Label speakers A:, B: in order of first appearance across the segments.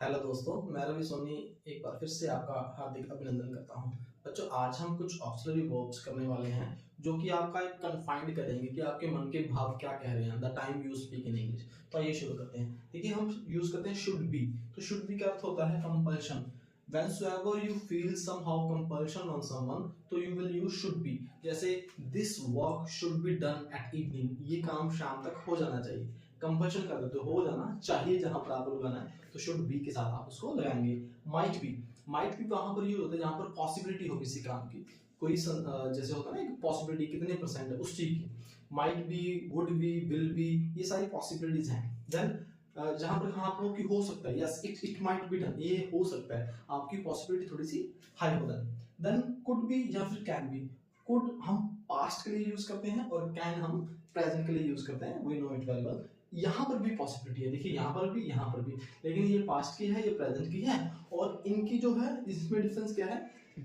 A: Hello दोस्तों, मैं रवि सोनी एक बार फिर से आपका हार्दिक अभिनंदन करता हूं। बच्चों, आज हम कुछ ऑक्सिलरी वर्ब्स करने वाले हैं जो कि आपका एक कन्फाइंड करेंगे कि आपके मन के भाव क्या कह रहे हैं the time you speak in English. तो आइए शुरू करते हैं। देखिए, हम यूज करते हैं शुड बी। तो शुड बी का अर्थ होता है compulsion. Whensoever you feel somehow compulsion on someone, तो you will use should be। जैसे this work should be done at evening, ये काम शाम तक हो जाना चाहिए। कंपल्शन कर देते हो जाना चाहिए, जहां पर आपको लगाना है तो शुड बी के साथ आप उसको लगाएंगे। माइट बी, माइट बी वहां पर यूज होता है जहां पर पॉसिबिलिटी हो किसी काम की। कोई जैसे होता है ना एक पॉसिबिलिटी कितने परसेंट है उस चीज की। Might be, would be, will be, ये सारी पॉसिबिलिटीज हैं। देन जहां पर हाँ हो कि हो सकता है, yes it might be done, ये हो सकता है, आपकी पॉसिबिलिटी थोड़ी सी हाई हो जाए। देन कुड बी या फिर कैन बी। कुड हम पास्ट के लिए यूज करते हैं और कैन हम प्रेजेंट के लिए यूज करते हैं। We know it very well. यहाँ पर भी पॉसिबिलिटी है, देखिए यहाँ पर भी यहाँ पर भी, लेकिन ये पास्ट की है, ये प्रेजेंट की है। और इनकी जो है इसमें डिफरेंस क्या है,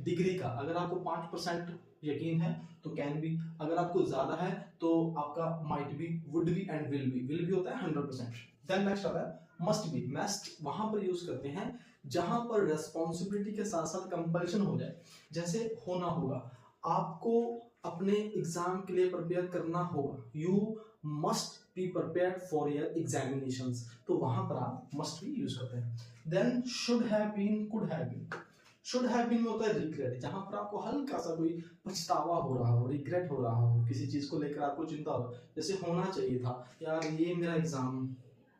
A: डिग्री का। अगर आपको 5% यकीन है तो कैन बी, अगर आपको ज्यादा है तो आपका might be, would be and will be होता है 100%। देन नेक्स्ट आता है मस्ट बी। मस्ट वहां पर यूज करते हैं जहां पर रेस्पॉन्सिबिलिटी के साथ साथ कंपल्शन हो जाए। जैसे होना होगा, आपको अपने एग्जाम के लिए प्रिपेयर करना होगा, you must be prepared for your examinations, तो वहां पर आप मस्ट बी यूज करते हैं। Then should have been, could have been. Should have been में होता है रिग्रेट, जहां पर आपको हल्का सा कोई पछतावा हो रहा हो, रिग्रेट हो रहा हो, किसी चीज को लेकर आपको चिंता हो। जैसे होना चाहिए था यार, ये मेरा एग्जाम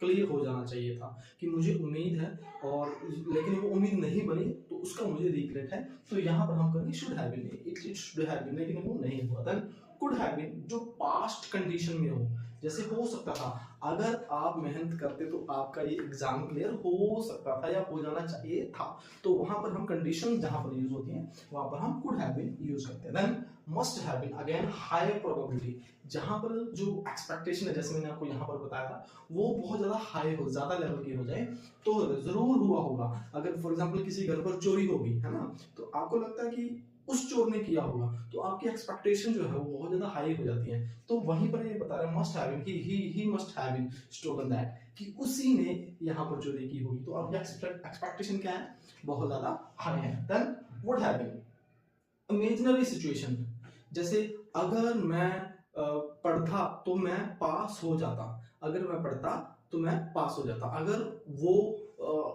A: क्लियर हो जाना चाहिए था, कि मुझे उम्मीद है और लेकिन वो उम्मीद नहीं बनी, तो उसका मुझे रिग्रेट है। तो यहाँ पर हम करेंगे should have been, it should have been, लेकिन वो नहीं हुआ। देन कुड हैव बीन, जो पास्ट कंडीशन में हो, जैसे हो सकता था, अगर आप मेहनत करते तो आपका ये एग्जाम क्लियर हो सकता था या हो जाना चाहिए था। तो वहां पर हम कंडीशन जहां पर यूज होती हैं वहां पर हम कुड हैव बीन यूज करते हैं। Then must have been, again higher probability, जहां पर जो एक्सपेक्टेशन है, जैसे मैंने आपको यहाँ पर बताया था, वो बहुत ज्यादा हाई हो, ज्यादा लेवल की हो जाए तो जरूर हुआ होगा। अगर फॉर एग्जाम्पल किसी घर पर चोरी होगी, है ना, तो आपको लगता है कि उस चोर ने किया होगा, तो आपकी एक्सपेक्टेशन जो है वो बहुत ज्यादा हाई हो जाती है। तो वहीं पर ये बता रहा है must have been, he must have been stolen that, कि उसी ने यहाँ पर चोरी की होगी, तो आपकी एक्सपेक्टेशन क्या है, बहुत ज्यादा हाई है। Then would have been, imaginary situation, जैसे अगर मैं पढ़ता तो मैं पास हो जाता, अगर मैं पढ़ता तो मैं पास हो जाता, अगर वो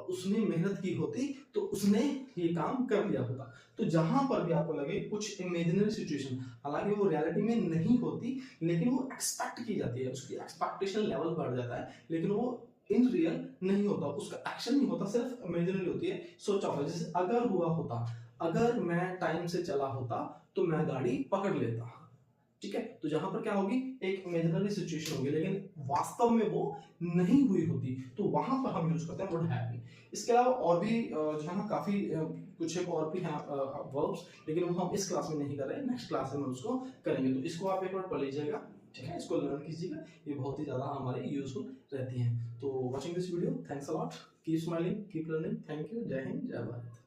A: उसने मेहनत की होती तो उसने ये काम कर लिया होता। तो जहां पर भी आपको लगे कुछ इमेजिनरी सिचुएशन, हालांकि वो रियलिटी में नहीं होती, लेकिन वो एक्सपेक्ट की जाती है, उसकी एक्सपेक्टेशन लेवल बढ़ जाता है, लेकिन वो इन रियल नहीं होता, उसका एक्शन नहीं होता, सिर्फ इमेजिनरी होती है, सोचा होता। जैसे अगर हुआ होता, अगर मैं टाइम से चला होता तो मैं गाड़ी पकड़ लेता, ठीक है। तो जहां पर क्या होगी, एक इमेजिनरी सिचुएशन होगी, लेकिन वास्तव में वो नहीं हुई होती, तो वहां पर हम यूज करते हैं वुड हैव बीन। इसके अलावा और भी जो है ना काफी कुछ एक और भी हैं वर्ब्स, लेकिन वो हम इस क्लास में नहीं कर रहे हैं, नेक्स्ट क्लास में हम उसको करेंगे। तो इसको आप एक बार पढ़ लीजिएगा, ठीक है, इसको लर्न कीजिएगा, ये बहुत ही ज्यादा हमारे यूजफुल रहती हैं। तो watching this video, thanks a lot, keep smiling, keep learning, thank you, जय हिंद, जय भारत।